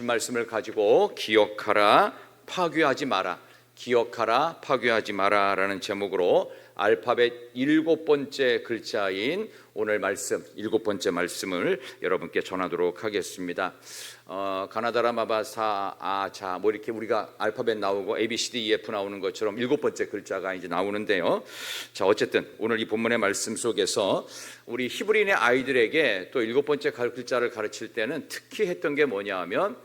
말씀을 가지고 기억하라, 파괴하지 마라, 기억하라, 파괴하지 마라 라는 제목으로 알파벳 7번째 글자인 오늘 말씀, 7번째 말씀을 여러분께 전하도록 하겠습니다. 가나다라 마바사 아자 뭐 이렇게 우리가 알파벳 나오고 A, B, C, D, E, F 나오는 것처럼 7번째 글자가 이제 나오는데요. 자, 어쨌든 오늘 이 본문의 말씀 속에서 우리 히브리인의 아이들에게 또 7번째 글자를 가르칠 때는 특히 했던 게 뭐냐 하면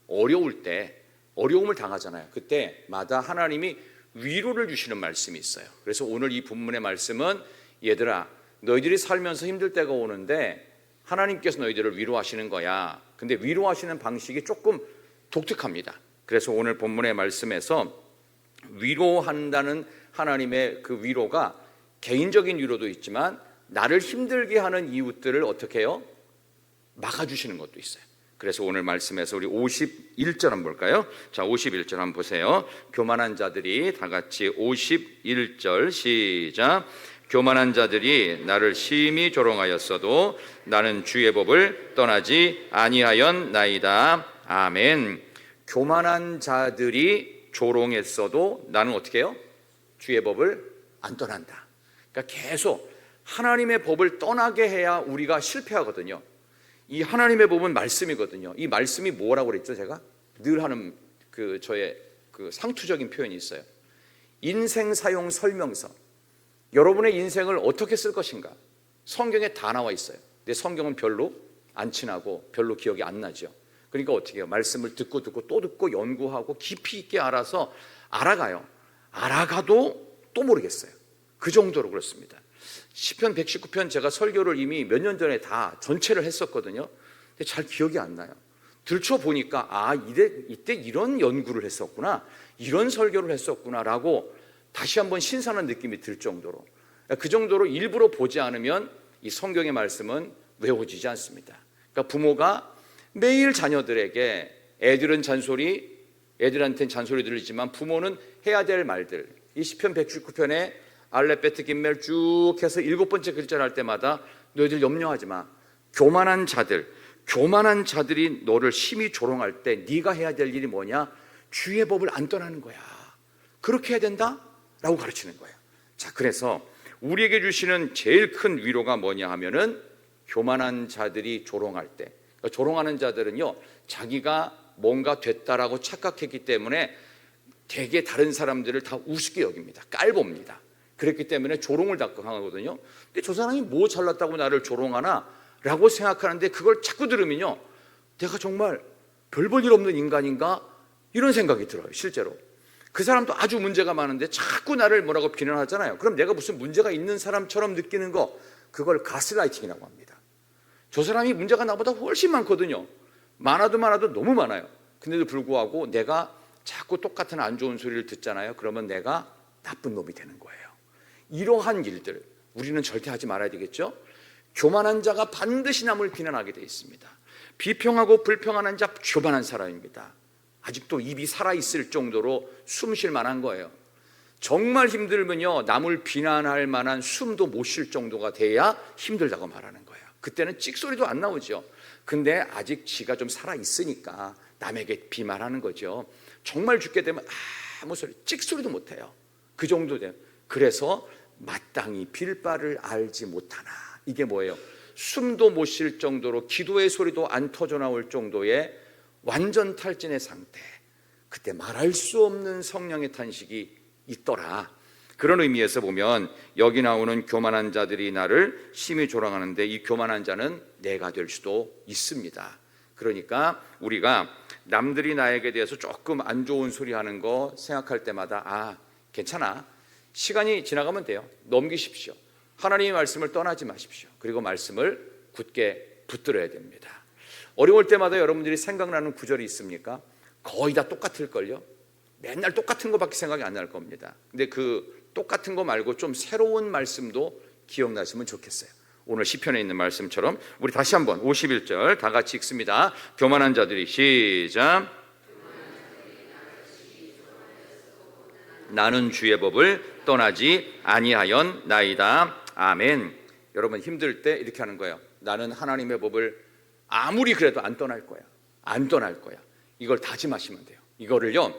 어려울 때 어려움을 당하잖아요. 그때마다 하나님이 위로를 주시는 말씀이 있어요. 그래서 오늘 이 본문의 말씀은 얘들아, 너희들이 살면서 힘들 때가 오는데 하나님께서 너희들을 위로하시는 거야. 근데 위로하시는 방식이 조금 독특합니다. 그래서 오늘 본문의 말씀에서 위로한다는 하나님의 그 위로가 개인적인 위로도 있지만 나를 힘들게 하는 이웃들을 어떻게 해요? 막아주시는 것도 있어요. 그래서 오늘 말씀에서 우리 51절 한번 볼까요? 자, 51절 한번 보세요. 교만한 자들이 다 같이 51절 시작. 교만한 자들이 나를 심히 조롱하였어도 나는 주의 법을 떠나지 아니하였나이다. 아멘. 교만한 자들이 조롱했어도 나는 어떻게 해요? 주의 법을 안 떠난다. 그러니까 계속 하나님의 법을 떠나게 해야 우리가 실패하거든요. 이 하나님의 법은 말씀이거든요. 이 말씀이 뭐라고 그랬죠? 제가 늘 하는 저의 상투적인 표현이 있어요. 인생 사용 설명서. 여러분의 인생을 어떻게 쓸 것인가? 성경에 다 나와 있어요. 근데 성경은 별로 안 친하고 별로 기억이 안 나죠. 그러니까 어떻게 해요? 말씀을 듣고 또 듣고 연구하고 깊이 있게 알아서 알아가요. 알아가도 또 모르겠어요. 그 정도로 그렇습니다. 시편 119편 제가 설교를 이미 몇 년 전에 다 전체를 했었거든요. 근데 잘 기억이 안 나요. 들춰보니까 이때 이런 연구를 했었구나, 이런 설교를 했었구나 라고 다시 한번 신선한 느낌이 들 정도로, 그 정도로 일부러 보지 않으면 이 성경의 말씀은 외워지지 않습니다. 그러니까 부모가 매일 자녀들에게 애들한테는 잔소리 들리지만 부모는 해야 될 말들, 이 시편 119편에 알렙 베트 김멜 쭉 해서 7번째 글자를 할 때마다 너희들 염려하지 마. 교만한 자들이 너를 심히 조롱할 때 네가 해야 될 일이 뭐냐? 주의 법을 안 떠나는 거야. 그렇게 해야 된다? 라고 가르치는 거예요. 자, 그래서 우리에게 주시는 제일 큰 위로가 뭐냐 하면은 교만한 자들이 조롱할 때, 그러니까 조롱하는 자들은요, 자기가 뭔가 됐다라고 착각했기 때문에 되게 다른 사람들을 다 우습게 여깁니다. 깔봅니다. 그렇기 때문에 조롱을 당하거든요. 근데 저 사람이 뭐 잘났다고 나를 조롱하나? 라고 생각하는데 그걸 자꾸 들으면요, 내가 정말 별 볼 일 없는 인간인가? 이런 생각이 들어요. 실제로 그 사람도 아주 문제가 많은데 자꾸 나를 뭐라고 비난하잖아요. 그럼 내가 무슨 문제가 있는 사람처럼 느끼는 거, 그걸 가스라이팅이라고 합니다. 저 사람이 문제가 나보다 훨씬 많거든요. 많아도 너무 많아요. 근데도 불구하고 내가 자꾸 똑같은 안 좋은 소리를 듣잖아요. 그러면 내가 나쁜 놈이 되는 거예요. 이러한 일들 우리는 절대 하지 말아야 되겠죠. 교만한 자가 반드시 남을 비난하게 되어 있습니다. 비평하고 불평하는 자 교만한 사람입니다. 아직도 입이 살아있을 정도로 숨 쉴 만한 거예요. 정말 힘들면요, 남을 비난할 만한 숨도 못 쉴 정도가 돼야 힘들다고 말하는 거예요. 그때는 찍소리도 안 나오죠. 근데 아직 지가 좀 살아있으니까 남에게 비말하는 거죠. 정말 죽게 되면 아무 소리, 찍소리도 못해요. 그 정도 돼요. 그래서 마땅히 빌 바를 알지 못하나. 이게 뭐예요? 숨도 못 쉴 정도로 기도의 소리도 안 터져 나올 정도의 완전 탈진의 상태. 그때 말할 수 없는 성령의 탄식이 있더라. 그런 의미에서 보면 여기 나오는 교만한 자들이 나를 심히 조롱하는데, 이 교만한 자는 내가 될 수도 있습니다. 그러니까 우리가 남들이 나에게 대해서 조금 안 좋은 소리 하는 거 생각할 때마다 괜찮아, 시간이 지나가면 돼요. 넘기십시오. 하나님의 말씀을 떠나지 마십시오. 그리고 말씀을 굳게 붙들어야 됩니다. 어려울 때마다 여러분들이 생각나는 구절이 있습니까? 거의 다 똑같을걸요. 맨날 똑같은 것밖에 생각이 안 날 겁니다. 근데 그 똑같은 거 말고 좀 새로운 말씀도 기억나시면 좋겠어요. 오늘 시편에 있는 말씀처럼 우리 다시 한번 51절 다 같이 읽습니다. 교만한 자들이 시작. 나는 주의 법을 떠나지 아니하였나이다. 아멘. 여러분 힘들 때 이렇게 하는 거예요. 나는 하나님의 법을 아무리 그래도 안 떠날 거야. 안 떠날 거야. 이걸 다짐하시면 돼요. 이거를요,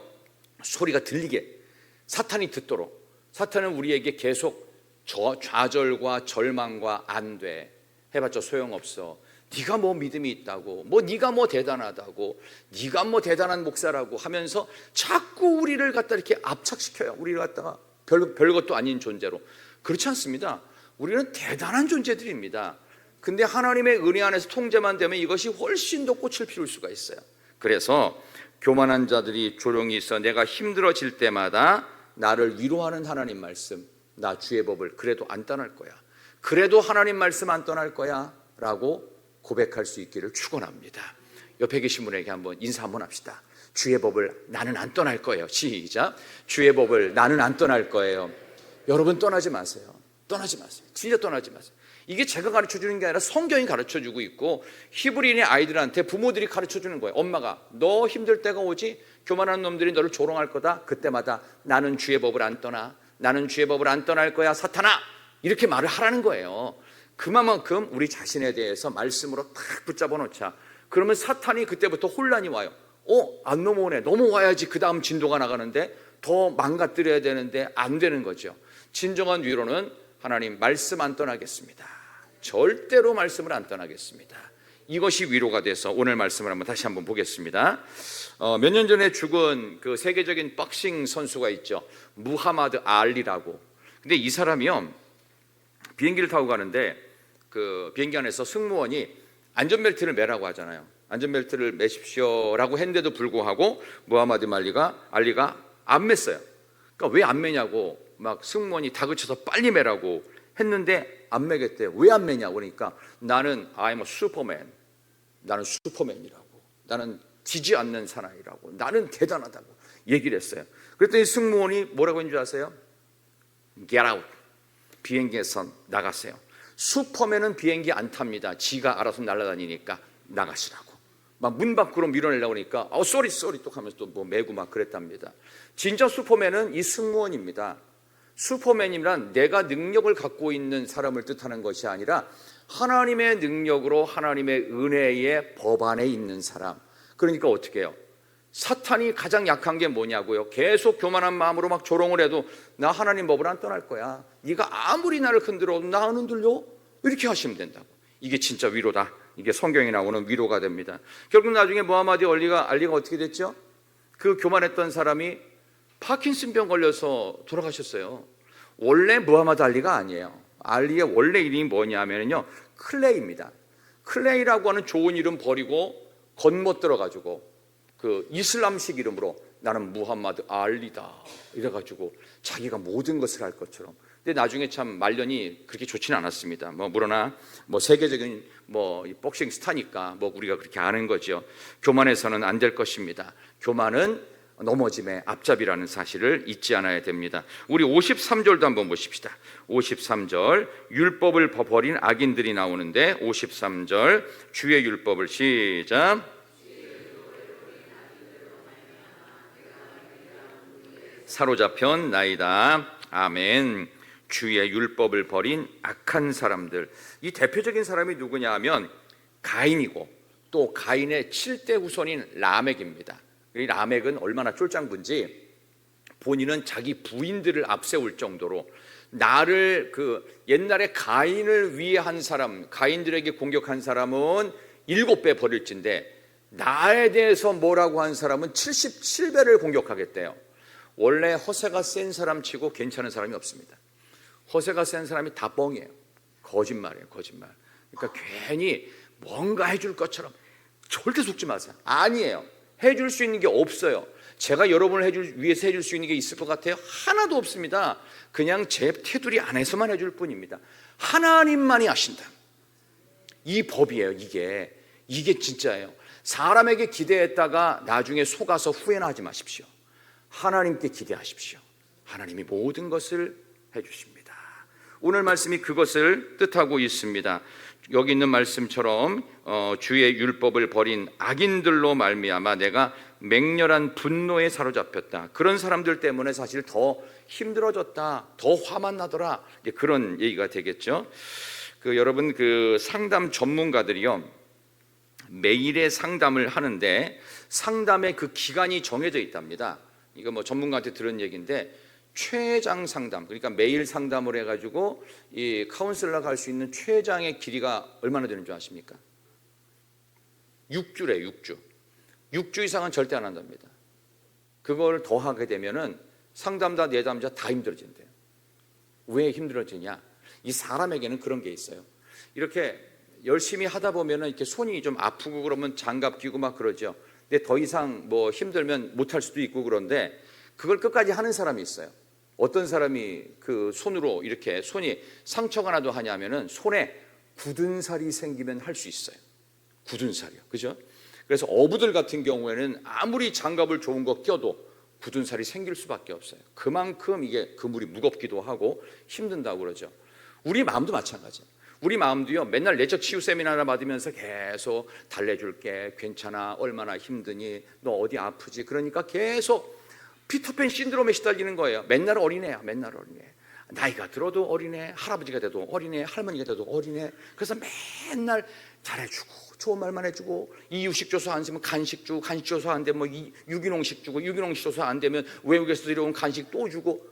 소리가 들리게, 사탄이 듣도록. 사탄은 우리에게 계속 좌절과 절망과 안 돼, 해봤자 소용없어, 네가 뭐 믿음이 있다고, 뭐 네가 뭐 대단하다고, 네가 뭐 대단한 목사라고 하면서 자꾸 우리를 갖다 이렇게 압착시켜요. 우리를 갖다가 별것도 아닌 존재로. 그렇지 않습니다. 우리는 대단한 존재들입니다. 근데 하나님의 은혜 안에서 통제만 되면 이것이 훨씬 더 꽃을 피울 수가 있어요. 그래서 교만한 자들이 조용히 있어 내가 힘들어질 때마다 나를 위로하는 하나님 말씀, 나 주의 법을 그래도 안 떠날 거야, 그래도 하나님 말씀 안 떠날 거야 라고 고백할 수 있기를 축원합니다. 옆에 계신 분에게 한번 인사 한번 합시다. 주의 법을 나는 안 떠날 거예요. 시작. 주의 법을 나는 안 떠날 거예요. 여러분, 떠나지 마세요. 떠나지 마세요. 진짜 떠나지 마세요. 이게 제가 가르쳐주는 게 아니라 성경이 가르쳐주고 있고, 히브리인의 아이들한테 부모들이 가르쳐주는 거예요. 엄마가 너 힘들 때가 오지, 교만한 놈들이 너를 조롱할 거다. 그때마다 나는 주의 법을 안 떠나, 나는 주의 법을 안 떠날 거야 사탄아, 이렇게 말을 하라는 거예요. 그만큼 우리 자신에 대해서 말씀으로 탁 붙잡아 놓자. 그러면 사탄이 그때부터 혼란이 와요. 안 넘어오네, 넘어와야지 그 다음 진도가 나가는데, 더 망가뜨려야 되는데 안 되는 거죠. 진정한 위로는 하나님 말씀 안 떠나겠습니다, 절대로 말씀을 안 떠나겠습니다, 이것이 위로가 돼서 오늘 말씀을 다시 한번 보겠습니다. 몇 년 전에 죽은 그 세계적인 박싱 선수가 있죠. 무하마드 알리라고. 근데 이 사람이요, 비행기를 타고 가는데 그 비행기 안에서 승무원이 안전벨트를 매라고 하잖아요. 안전벨트를 매십시오라고 했는데도 불구하고 무하마드 알리가 안 맸어요. 그러니까 왜 안 매냐고 막 승무원이 다그쳐서 빨리 매라고 했는데 안 매겠대요. 왜 안 매냐고 그러니까 나는 I'm a Superman, 나는 슈퍼맨이라고, 나는 지지 않는 사나이라고, 나는 대단하다고 얘기를 했어요. 그랬더니 승무원이 뭐라고 했는 줄 아세요? Get out, 비행기에서 나가세요. 슈퍼맨은 비행기 안 탑니다, 지가 알아서 날아다니니까 나가시라고. 막 문 밖으로 밀어내려고 하니까 쏘리 또 하면서 또 뭐 매고 막 그랬답니다. 진짜 슈퍼맨은 이 승무원입니다. 슈퍼맨이란 내가 능력을 갖고 있는 사람을 뜻하는 것이 아니라 하나님의 능력으로 하나님의 은혜의 법 안에 있는 사람. 그러니까 어떻게 해요? 사탄이 가장 약한 게 뭐냐고요? 계속 교만한 마음으로 막 조롱을 해도 나 하나님 법을 안 떠날 거야, 네가 아무리 나를 흔들어도 나 안 흔들려, 이렇게 하시면 된다고. 이게 진짜 위로다. 이게 성경에 나오는 위로가 됩니다. 결국 나중에 무하마드 알리가 어떻게 됐죠? 그 교만했던 사람이 파킨슨병 걸려서 돌아가셨어요. 원래 무하마드 알리가 아니에요. 알리의 원래 이름이 뭐냐면요, 클레이입니다. 클레이라고 하는 좋은 이름 버리고 겉못 들어가지고 그 이슬람식 이름으로 나는 무하마드 알리다 이래가지고 자기가 모든 것을 할 것처럼. 근데 나중에 참 말년이 그렇게 좋지는 않았습니다. 물어나 세계적인 복싱 스타니까 우리가 그렇게 아는 거죠. 교만해서는 안 될 것입니다. 교만은 넘어짐의 앞잡이라는 사실을 잊지 않아야 됩니다. 우리 53절도 한번 보십시다. 53절 율법을 버린 악인들이 나오는데 53절 주의 율법을 시작. 사로잡혔나이다. 아멘. 주의 율법을 버린 악한 사람들. 이 대표적인 사람이 누구냐 하면 가인이고, 또 가인의 7대 후손인 라멕입니다. 이 라멕은 얼마나 쫄짱부인지 본인은 자기 부인들을 앞세울 정도로 나를 옛날에 가인을 위해 한 사람, 가인들에게 공격한 사람은 7배 버릴진데 나에 대해서 뭐라고 한 사람은 77배를 공격하겠대요. 원래 허세가 센 사람 치고 괜찮은 사람이 없습니다. 허세가 센 사람이 다 뻥이에요. 거짓말이에요, 거짓말. 그러니까 괜히 뭔가 해줄 것처럼 절대 속지 마세요. 아니에요. 해줄 수 있는 게 없어요. 제가 여러분을 위해서 해줄 수 있는 게 있을 것 같아요? 하나도 없습니다. 그냥 제 테두리 안에서만 해줄 뿐입니다. 하나님만이 아신다. 이 법이에요. 이게 진짜예요. 사람에게 기대했다가 나중에 속아서 후회나 하지 마십시오. 하나님께 기대하십시오. 하나님이 모든 것을 해주십니다. 오늘 말씀이 그것을 뜻하고 있습니다. 여기 있는 말씀처럼 주의 율법을 버린 악인들로 말미암아 내가 맹렬한 분노에 사로잡혔다. 그런 사람들 때문에 사실 더 힘들어졌다, 더 화만 나더라, 그런 얘기가 되겠죠. 여러분 상담 전문가들이요 매일의 상담을 하는데 상담의 그 기간이 정해져 있답니다. 이거 뭐 전문가한테 들은 얘기인데 최장 상담, 그러니까 매일 상담을 해가지고 이 카운슬러가 갈 수 있는 최장의 길이가 얼마나 되는 줄 아십니까? 6주래. 6주 이상은 절대 안 한답니다. 그걸 더 하게 되면은 상담자, 내담자 다 힘들어진대요. 왜 힘들어지냐? 이 사람에게는 그런 게 있어요. 이렇게 열심히 하다 보면은 이렇게 손이 좀 아프고 그러면 장갑 끼고 막 그러죠. 근데 더 이상 뭐 힘들면 못할 수도 있고 그런데 그걸 끝까지 하는 사람이 있어요. 어떤 사람이 그 손으로 이렇게 손이 상처가 나도 하냐면은 손에 굳은 살이 생기면 할 수 있어요. 굳은 살이요. 그죠? 그래서 어부들 같은 경우에는 아무리 장갑을 좋은 거 껴도 굳은 살이 생길 수밖에 없어요. 그만큼 이게 그물이 무겁기도 하고 힘든다고 그러죠. 우리 마음도 마찬가지예요. 우리 마음도요, 맨날 내적 치유 세미나를 받으면서 계속 달래줄게, 괜찮아, 얼마나 힘드니, 너 어디 아프지, 그러니까 계속 피터팬 신드롬에 시달리는 거예요. 맨날 어린애야, 맨날 어린애. 나이가 들어도 어린애, 할아버지가 돼도 어린애, 할머니가 돼도 어린애. 그래서 맨날 잘해주고 좋은 말만 해주고, 이유식 줘서 안 되면 간식 주고, 간식 줘서 안 되면 뭐 유기농식 주고, 유기농식 줘서 안 되면 외국에서 들여온 간식 또 주고.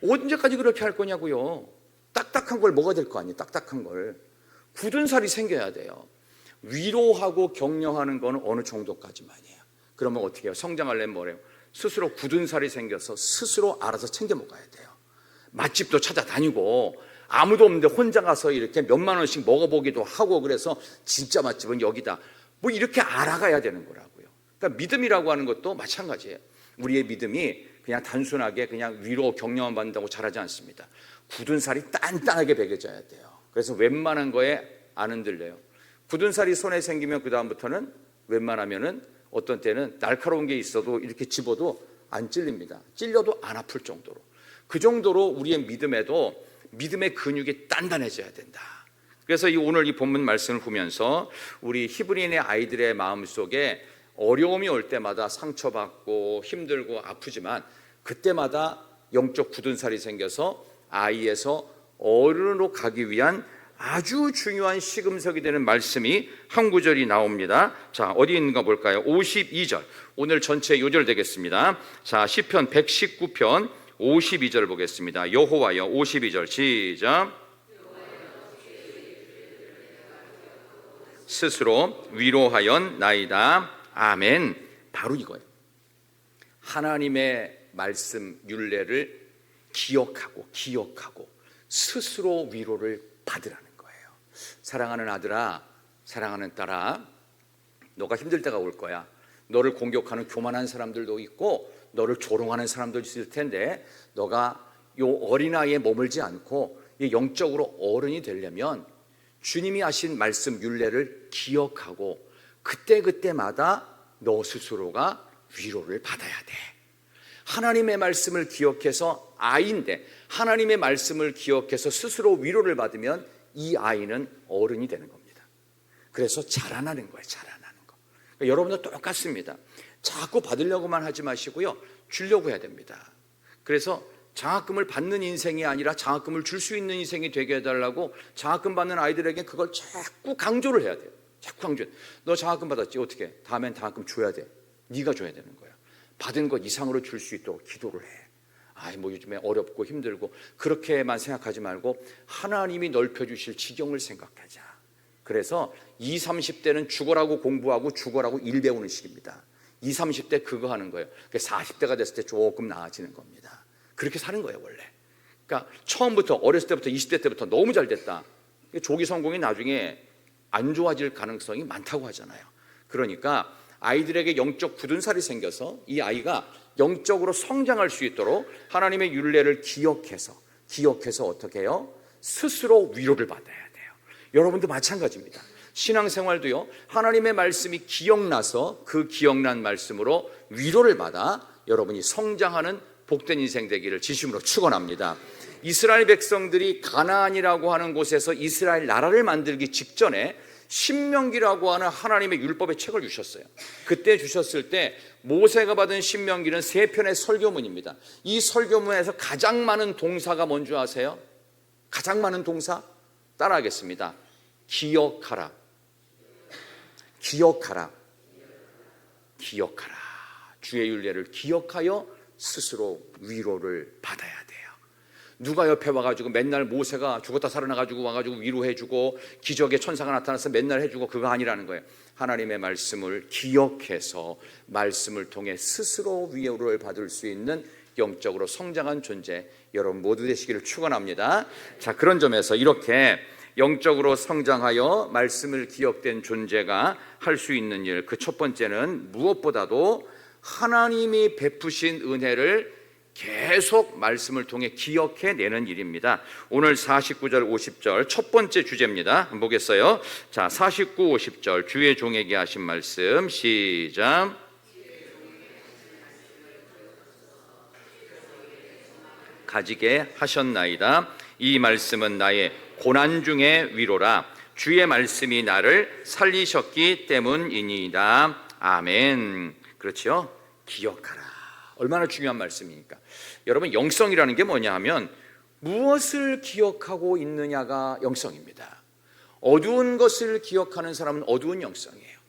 언제까지 그렇게 할 거냐고요. 딱딱한 걸 먹어야 될 거 아니에요. 딱딱한 걸. 굳은 살이 생겨야 돼요. 위로하고 격려하는 거는 어느 정도까지만이에요. 그러면 어떻게 해요? 성장하려면 뭐래요? 스스로 굳은 살이 생겨서 스스로 알아서 챙겨 먹어야 돼요. 맛집도 찾아다니고 아무도 없는데 혼자 가서 이렇게 몇만 원씩 먹어보기도 하고, 그래서 진짜 맛집은 여기다, 뭐 이렇게 알아가야 되는 거라고요. 그러니까 믿음이라고 하는 것도 마찬가지예요. 우리의 믿음이 그냥 단순하게 그냥 위로 격려만 받는다고 자라지 않습니다. 굳은 살이 단단하게 배겨져야 돼요. 그래서 웬만한 거에 안 흔들려요. 굳은 살이 손에 생기면 그 다음부터는 웬만하면은 어떤 때는 날카로운 게 있어도 이렇게 집어도 안 찔립니다. 찔려도 안 아플 정도로. 그 정도로 우리의 믿음에도 믿음의 근육이 단단해져야 된다. 그래서 오늘 이 본문 말씀을 보면서 우리 히브리인의 아이들의 마음속에 어려움이 올 때마다 상처받고 힘들고 아프지만 그때마다 영적 굳은 살이 생겨서 아이에서 어른으로 가기 위한 아주 중요한 시금석이 되는 말씀이 한 구절이 나옵니다. 자, 어디 있는가 볼까요? 52절. 오늘 전체 요절 되겠습니다. 자, 시편 119편 52절 보겠습니다. 여호와여, 52절 시작. 스스로 위로하였나이다. 아멘. 바로 이거예요. 하나님의 말씀 율례를 기억하고 스스로 위로를 받으라는 거예요. 사랑하는 아들아, 사랑하는 딸아, 너가 힘들 때가 올 거야. 너를 공격하는 교만한 사람들도 있고 너를 조롱하는 사람도 있을 텐데, 너가 요 어린아이에 머물지 않고 영적으로 어른이 되려면 주님이 하신 말씀 율례를 기억하고 그때마다 너 스스로가 위로를 받아야 돼. 하나님의 말씀을 기억해서, 아이인데 하나님의 말씀을 기억해서 스스로 위로를 받으면 이 아이는 어른이 되는 겁니다. 그래서 자라나는 거예요. 자라나는 거. 그러니까 여러분도 똑같습니다. 자꾸 받으려고만 하지 마시고요, 주려고 해야 됩니다. 그래서 장학금을 받는 인생이 아니라 장학금을 줄 수 있는 인생이 되게 해달라고 장학금 받는 아이들에게 그걸 자꾸 강조를 해야 돼요. 자꾸 강조. 너 장학금 받았지? 어떻게? 다음엔 장학금 줘야 돼. 네가 줘야 되는 거야. 받은 것 이상으로 줄 수 있도록 기도를 해. 뭐 요즘에 어렵고 힘들고 그렇게만 생각하지 말고 하나님이 넓혀주실 지경을 생각하자. 그래서 20, 30대는 죽어라고 공부하고 죽어라고 일 배우는 시기입니다. 20, 30대 그거 하는 거예요. 40대가 됐을 때 조금 나아지는 겁니다. 그렇게 사는 거예요, 원래. 그러니까 처음부터, 어렸을 때부터, 20대 때부터 너무 잘 됐다. 조기 성공이 나중에 안 좋아질 가능성이 많다고 하잖아요. 그러니까 아이들에게 영적 굳은 살이 생겨서 이 아이가 영적으로 성장할 수 있도록 하나님의 율례를 기억해서 어떻게 해요? 스스로 위로를 받아야 돼요. 여러분도 마찬가지입니다. 신앙생활도요, 하나님의 말씀이 기억나서 그 기억난 말씀으로 위로를 받아 여러분이 성장하는 복된 인생 되기를 진심으로 축원합니다. 이스라엘 백성들이 가나안이라고 하는 곳에서 이스라엘 나라를 만들기 직전에 신명기라고 하는 하나님의 율법의 책을 주셨어요. 그때 주셨을 때 모세가 받은 신명기는 3편의 설교문입니다. 이 설교문에서 가장 많은 동사가 뭔지 아세요? 가장 많은 동사? 따라하겠습니다. 기억하라. 기억하라. 주의 율례를 기억하여 스스로 위로를 받아야 돼요. 누가 옆에 와가지고 맨날 모세가 죽었다 살아나가지고 와가지고 위로해주고 기적의 천사가 나타나서 맨날 해주고 그거 아니라는 거예요. 하나님의 말씀을 기억해서 말씀을 통해 스스로 위로를 받을 수 있는 영적으로 성장한 존재, 여러분 모두 되시기를 축원합니다. 자, 그런 점에서 이렇게 영적으로 성장하여 말씀을 기억된 존재가 할 수 있는 일, 그 첫 번째는 무엇보다도 하나님이 베푸신 은혜를 계속 말씀을 통해 기억해내는 일입니다. 오늘 49절 50절 첫 번째 주제입니다. 한번 보겠어요. 자, 49, 50절 주의 종에게 하신 말씀 시작. 가지게 하셨나이다. 이 말씀은 나의 고난 중의 위로라. 주의 말씀이 나를 살리셨기 때문이니이다. 아멘. 그렇죠? 기억하라. 얼마나 중요한 말씀이니까. 여러분, 영성이라는 게 뭐냐 하면 무엇을 기억하고 있느냐가 영성입니다. 어두운 것을 기억하는 사람은 어두운 영성이에요.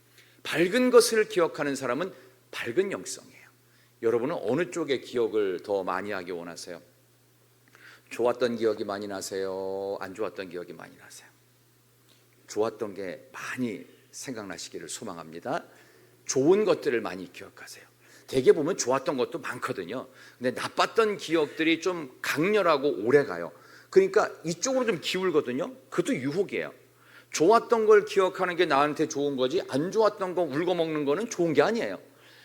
밝은 것을 기억하는 사람은 밝은 영성이에요. 여러분은 어느 쪽의 기억을 더 많이 하기 원하세요? 좋았던 기억이 많이 나세요? 안 좋았던 기억이 많이 나세요? 좋았던 게 많이 생각나시기를 소망합니다. 좋은 것들을 많이 기억하세요. 대개 보면 좋았던 것도 많거든요. 근데 나빴던 기억들이 좀 강렬하고 오래 가요. 그러니까 이쪽으로 좀 기울거든요. 그것도 유혹이에요. 좋았던 걸 기억하는 게 나한테 좋은 거지, 안 좋았던 거 울고먹는 거는 좋은 게 아니에요.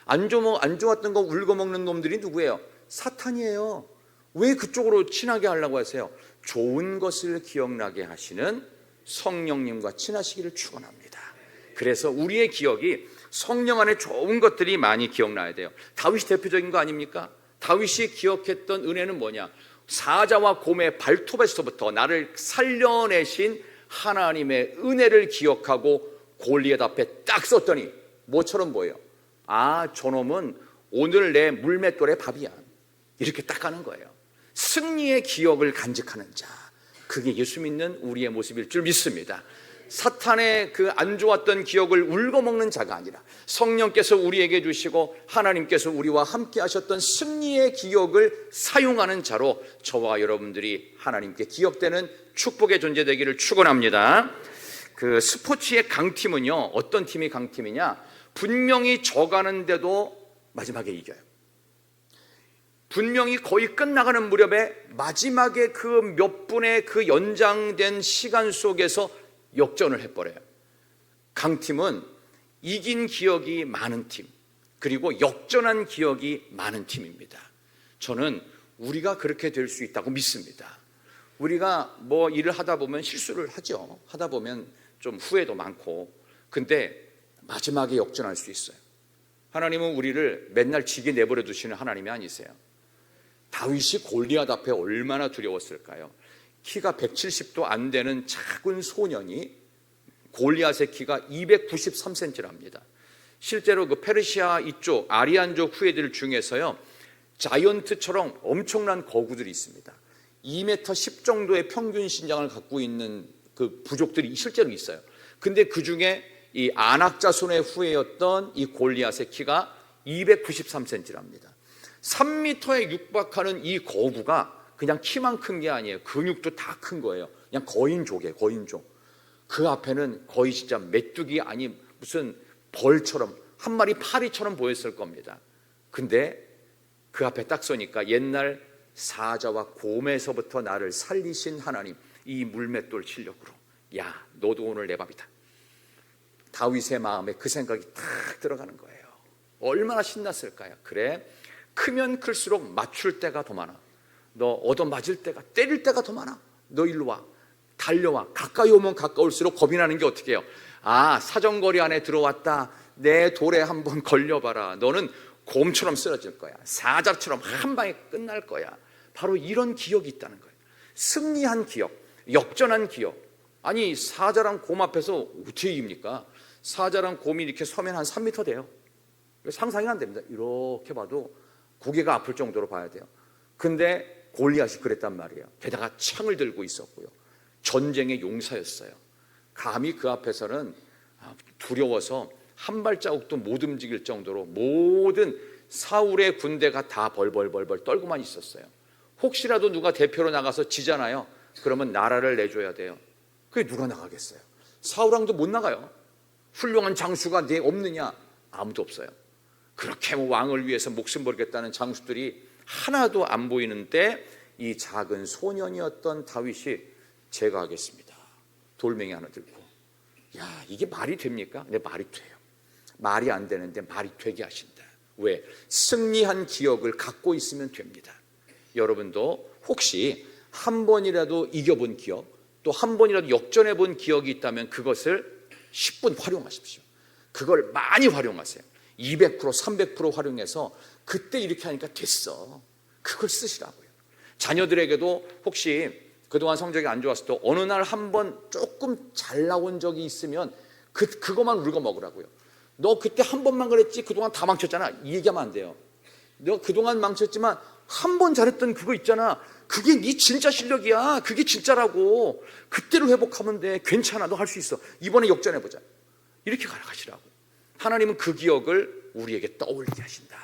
안 좋았던 거 울고먹는 놈들이 누구예요? 사탄이에요. 왜 그쪽으로 친하게 하려고 하세요? 좋은 것을 기억나게 하시는 성령님과 친하시기를 축원합니다. 그래서 우리의 기억이 성령 안에 좋은 것들이 많이 기억나야 돼요. 다윗이 대표적인 거 아닙니까? 다윗이 기억했던 은혜는 뭐냐? 사자와 곰의 발톱에서부터 나를 살려내신 하나님의 은혜를 기억하고 골리앗 앞에 딱 섰더니 뭐처럼 보여요? 아, 저놈은 오늘 내 물맷돌의 밥이야. 이렇게 딱 가는 거예요. 승리의 기억을 간직하는 자, 그게 예수 믿는 우리의 모습일 줄 믿습니다. 사탄의 그 안 좋았던 기억을 울고먹는 자가 아니라 성령께서 우리에게 주시고 하나님께서 우리와 함께 하셨던 승리의 기억을 사용하는 자로 저와 여러분들이 하나님께 기억되는 축복의 존재 되기를 축원합니다. 그 스포츠의 강팀은요, 어떤 팀이 강팀이냐? 분명히 져가는데도 마지막에 이겨요. 분명히 거의 끝나가는 무렵에 마지막에 그 몇 분의 그 연장된 시간 속에서 역전을 해버려요. 강팀은 이긴 기억이 많은 팀, 그리고 역전한 기억이 많은 팀입니다. 저는 우리가 그렇게 될 수 있다고 믿습니다. 우리가 뭐 일을 하다 보면 실수를 하죠. 하다 보면 좀 후회도 많고, 근데 마지막에 역전할 수 있어요. 하나님은 우리를 맨날 지게 내버려 두시는 하나님이 아니세요. 다윗이 골리앗 앞에 얼마나 두려웠을까요? 키가 170도 안 되는 작은 소년이 골리앗의 키가 293cm랍니다. 실제로 그 페르시아 이쪽 아리안족 후예들 중에서요, 자이언트처럼 엄청난 거구들이 있습니다. 2m 10 정도의 평균 신장을 갖고 있는 그 부족들이 실제로 있어요. 근데 그 중에 이 안악자손의 후예였던 이 골리앗의 키가 293cm랍니다. 3m에 육박하는 이 거구가 그냥 키만 큰 게 아니에요. 근육도 다 큰 거예요. 그냥 거인족이에요. 거인족. 그 앞에는 거의 진짜 메뚜기 아니 무슨 벌처럼 한 마리 파리처럼 보였을 겁니다. 근데 그 앞에 딱 서니까 옛날 사자와 곰에서부터 나를 살리신 하나님, 이 물맷돌 실력으로, 야, 너도 오늘 내 밥이다. 다윗의 마음에 그 생각이 탁 들어가는 거예요. 얼마나 신났을까요? 그래, 크면 클수록 맞출 때가 더 많아. 너 얻어맞을 때가, 때릴 때가 더 많아. 너 일로 와, 달려와. 가까이 오면 가까울수록 겁이 나는 게 어떻게 해요? 아, 사정거리 안에 들어왔다. 내 돌에 한번 걸려봐라. 너는 곰처럼 쓰러질 거야. 사자처럼 한 방에 끝날 거야. 바로 이런 기억이 있다는 거예요. 승리한 기억, 역전한 기억. 아니, 사자랑 곰 앞에서 어떻게 이깁니까? 사자랑 곰이 이렇게 서면 한 3m 돼요. 상상이 안 됩니다. 이렇게 봐도 고개가 아플 정도로 봐야 돼요. 근데 골리앗이 그랬단 말이에요. 게다가 창을 들고 있었고요. 전쟁의 용사였어요. 감히 그 앞에서는 두려워서 한 발자국도 못 움직일 정도로 모든 사울의 군대가 다 벌벌벌벌 떨고만 있었어요. 혹시라도 누가 대표로 나가서 지잖아요. 그러면 나라를 내줘야 돼요. 그게 누가 나가겠어요? 사울왕도 못 나가요. 훌륭한 장수가 네 없느냐? 아무도 없어요. 그렇게 왕을 위해서 목숨 버리겠다는 장수들이 하나도 안 보이는데 이 작은 소년이었던 다윗이 제가 하겠습니다. 돌멩이 하나 들고. 야, 이게 말이 됩니까? 네, 말이 돼요. 말이 안 되는데 말이 되게 하신다. 왜? 승리한 기억을 갖고 있으면 됩니다. 여러분도 혹시 한 번이라도 이겨본 기억, 또 한 번이라도 역전해 본 기억이 있다면 그것을 10분 활용하십시오. 그걸 많이 활용하세요. 200%, 300% 활용해서 그때 이렇게 하니까 됐어. 그걸 쓰시라고요. 자녀들에게도 혹시 그동안 성적이 안 좋았을 때 어느 날 한 번 조금 잘 나온 적이 있으면 그것만 울고 먹으라고요. 너 그때 한 번만 그랬지 그동안 다 망쳤잖아. 이 얘기하면 안 돼요. 너 그동안 망쳤지만 한 번 잘했던 그거 있잖아. 그게 네 진짜 실력이야. 그게 진짜라고. 그때로 회복하면 돼. 괜찮아. 너 할 수 있어. 이번에 역전해보자. 이렇게 가라가시라고. 하나님은 그 기억을 우리에게 떠올리게 하신다.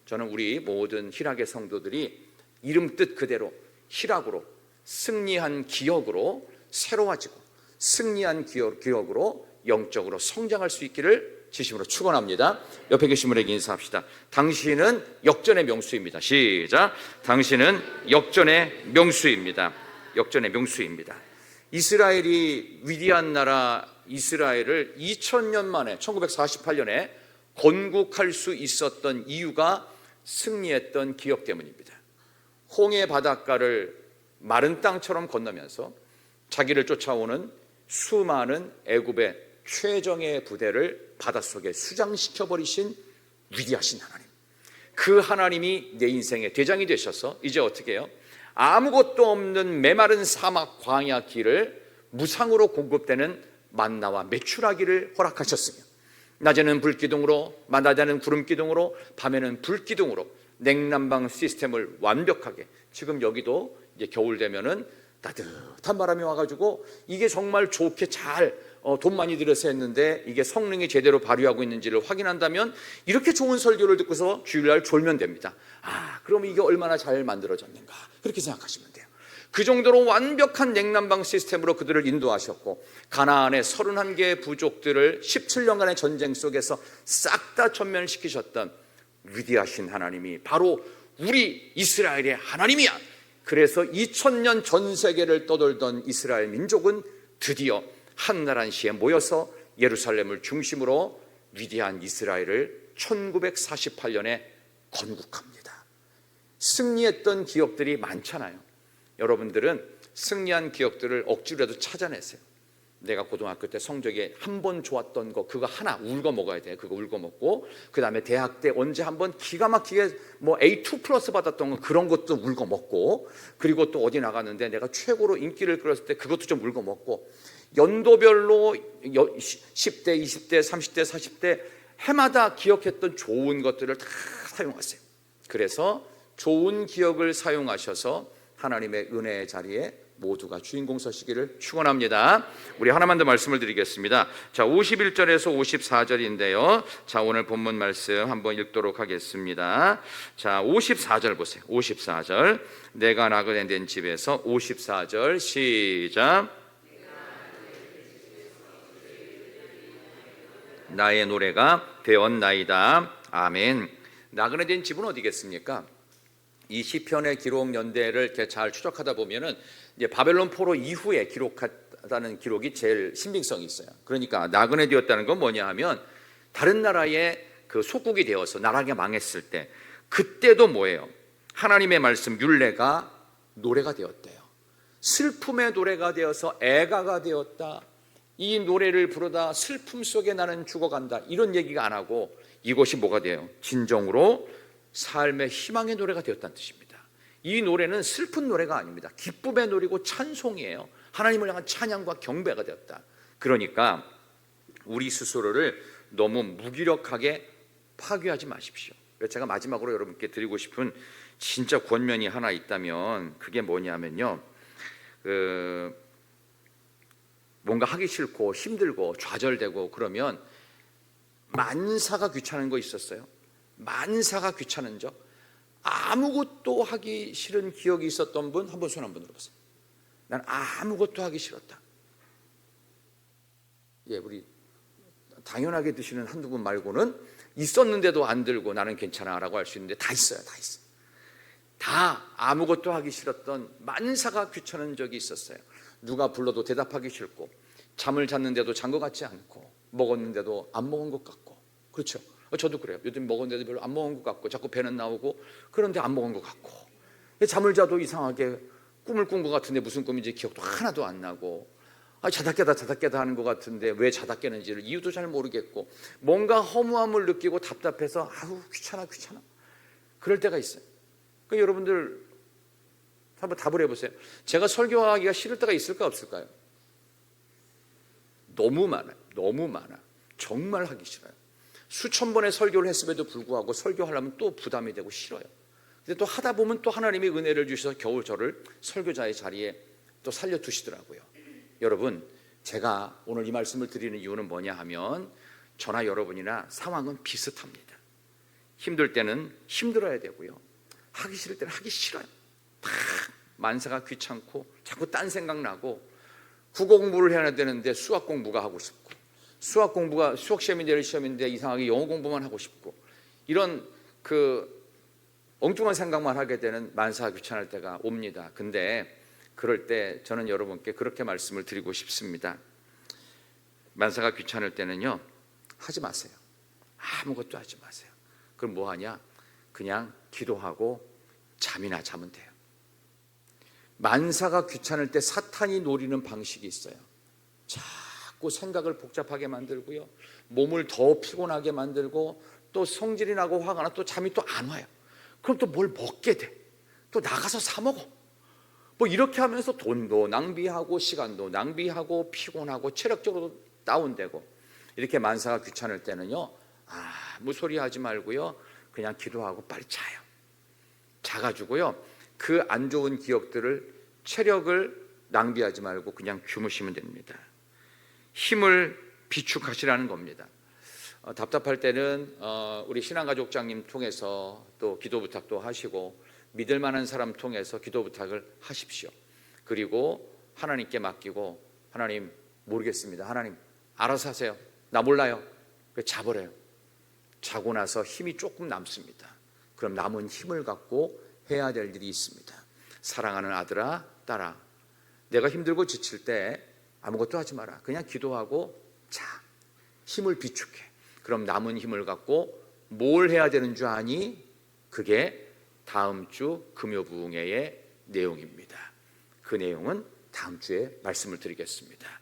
저는 우리 모든 희락의 성도들이 이름 뜻 그대로 희락으로 승리한 기억으로 새로워지고 승리한 기억으로 영적으로 성장할 수 있기를 진심으로 축원합니다. 옆에 계신 분에게 인사합시다. 당신은 역전의 명수입니다. 시작. 당신은 역전의 명수입니다. 역전의 명수입니다. 이스라엘이 위대한 나라 이스라엘을 2000년 만에 1948년에 건국할 수 있었던 이유가 승리했던 기억 때문입니다. 홍해 바닷가를 마른 땅처럼 건너면서 자기를 쫓아오는 수많은 애굽의 최정예 부대를 바닷속에 수장시켜버리신 위대하신 하나님. 그 하나님이 내 인생의 대장이 되셔서 이제 어떻게 해요? 아무것도 없는 메마른 사막 광야 길을 무상으로 공급되는 만나와 메추라기를 허락하셨으며 낮에는 불기둥으로 낮에는 구름기둥으로 밤에는 불기둥으로 냉난방 시스템을 완벽하게 지금 여기도 이제 겨울 되면은 따뜻한 바람이 와가지고 이게 정말 좋게 잘 돈 많이 들여서 했는데 이게 성능이 제대로 발휘하고 있는지를 확인한다면 이렇게 좋은 설교를 듣고서 주일날 졸면 됩니다. 그럼 이게 얼마나 잘 만들어졌는가 그렇게 생각하시면 돼요. 그 정도로 완벽한 냉난방 시스템으로 그들을 인도하셨고 가나안의 31개의 부족들을 17년간의 전쟁 속에서 싹 다 전멸시키셨던 위대하신 하나님이 바로 우리 이스라엘의 하나님이야. 그래서 2000년 전 세계를 떠돌던 이스라엘 민족은 드디어 한나라한 시에 모여서 예루살렘을 중심으로 위대한 이스라엘을 1948년에 건국합니다. 승리했던 기억들이 많잖아요. 여러분들은 승리한 기억들을 억지로라도 찾아내세요. 내가 고등학교 때 성적이 한 번 좋았던 거 그거 하나 울고 먹어야 돼. 그거 울고 먹고 그 다음에 대학 때 언제 한번 기가 막히게 뭐 A2 플러스 받았던 거 그런 것도 울고 먹고 그리고 또 어디 나갔는데 내가 최고로 인기를 끌었을 때 그것도 좀 울고 먹고 연도별로 10대, 20대, 30대, 40대 해마다 기억했던 좋은 것들을 다 사용하세요. 그래서 좋은 기억을 사용하셔서 하나님의 은혜의 자리에 모두가 주인공 서시기를 축원합니다. 우리 하나만 더 말씀을 드리겠습니다. 자, 51절에서 54절인데요. 자, 오늘 본문 말씀 한번 읽도록 하겠습니다. 자, 54절 보세요. 54절. 내가 나그네 된 집에서 54절 시작. 나의 노래가 되었나이다. 아멘. 나그네 된 집은 어디겠습니까? 이 시편의 기록 연대를 이렇게 잘 추적하다 보면은 이제 바벨론 포로 이후에 기록하다는 기록이 제일 신빙성이 있어요. 그러니까 나그네 되었다는 건 뭐냐 하면 다른 나라의 그 속국이 되어서 나라가 망했을 때 그때도 뭐예요? 하나님의 말씀 율례가 노래가 되었대요. 슬픔의 노래가 되어서 애가가 되었다. 이 노래를 부르다 슬픔 속에 나는 죽어간다. 이런 얘기가 안 하고 이것이 뭐가 돼요? 진정으로 삶의 희망의 노래가 되었다는 뜻입니다. 이 노래는 슬픈 노래가 아닙니다. 기쁨의 노래고 찬송이에요. 하나님을 향한 찬양과 경배가 되었다. 그러니까 우리 스스로를 너무 무기력하게 파괴하지 마십시오. 그래서 제가 마지막으로 여러분께 드리고 싶은 진짜 권면이 하나 있다면 그게 뭐냐면요, 뭔가 하기 싫고 힘들고 좌절되고 그러면 만사가 귀찮은 거 있었어요? 만사가 귀찮은 적, 아무것도 하기 싫은 기억이 있었던 분 한번 손 한번 들어보세요. 난 아무것도 하기 싫었다. 예, 우리 당연하게 드시는 한두 분 말고는 있었는데도 안 들고 나는 괜찮아라고 할 수 있는데 다 있어요. 다 있어요. 다 아무것도 하기 싫었던 만사가 귀찮은 적이 있었어요. 누가 불러도 대답하기 싫고, 잠을 잤는데도 잔 것 같지 않고, 먹었는데도 안 먹은 것 같고. 그렇죠? 저도 그래요. 요즘 먹었는데도 별로 안 먹은 것 같고, 자꾸 배는 나오고, 그런데 안 먹은 것 같고, 잠을 자도 이상하게 꿈을 꾼 것 같은데 무슨 꿈인지 기억도 하나도 안 나고, 자다 깨다 하는 것 같은데 왜 자다 깨는지를 이유도 잘 모르겠고, 뭔가 허무함을 느끼고 답답해서 아우 귀찮아 그럴 때가 있어요. 그러니까 여러분들 한번 답을 해보세요. 제가 설교하기가 싫을 때가 있을까 없을까요? 너무 많아요. 너무 많아. 정말 하기 싫어요. 수천 번의 설교를 했음에도 불구하고 설교하려면 또 부담이 되고 싫어요. 근데 또 하다 보면 또 하나님이 은혜를 주셔서 겨우 저를 설교자의 자리에 또 살려두시더라고요. 여러분, 제가 오늘 이 말씀을 드리는 이유는 뭐냐 하면, 저나 여러분이나 상황은 비슷합니다. 힘들 때는 힘들어야 되고요, 하기 싫을 때는 하기 싫어요. 다 만사가 귀찮고 자꾸 딴 생각나고, 국어 공부를 해야 되는데 수학 공부가 하고 싶고, 수학 시험이 내일 시험인데 이상하게 영어 공부만 하고 싶고, 이런 엉뚱한 생각만 하게 되는 만사가 귀찮을 때가 옵니다. 근데 그럴 때 저는 여러분께 그렇게 말씀을 드리고 싶습니다. 만사가 귀찮을 때는요, 하지 마세요. 아무것도 하지 마세요. 그럼 뭐 하냐? 그냥 기도하고 잠이나 자면 돼요. 만사가 귀찮을 때 사탄이 노리는 방식이 있어요. 자꾸 생각을 복잡하게 만들고요, 몸을 더 피곤하게 만들고, 또 성질이 나고 화가 나, 또 잠이 또 안 와요. 그럼 또 뭘 먹게 돼. 또 나가서 사 먹어. 뭐 이렇게 하면서 돈도 낭비하고 시간도 낭비하고 피곤하고 체력적으로도 다운되고, 이렇게 만사가 귀찮을 때는요, 아무 소리 하지 말고요, 그냥 기도하고 빨리 자요. 자가지고요, 그 안 좋은 기억들을, 체력을 낭비하지 말고 그냥 주무시면 됩니다. 힘을 비축하시라는 겁니다. 답답할 때는 우리 신앙가족장님 통해서 또 기도 부탁도 하시고, 믿을 만한 사람 통해서 기도 부탁을 하십시오. 그리고 하나님께 맡기고, 하나님 모르겠습니다, 하나님 알아서 하세요, 나 몰라요, 자버려요. 자고 나서 힘이 조금 남습니다. 그럼 남은 힘을 갖고 해야 될 일이 있습니다. 사랑하는 아들아, 딸아, 내가 힘들고 지칠 때 아무것도 하지 마라. 그냥 기도하고 자. 힘을 비축해. 그럼 남은 힘을 갖고 뭘 해야 되는 줄 아니? 그게 다음 주 금요부흥회의 내용입니다. 그 내용은 다음 주에 말씀을 드리겠습니다.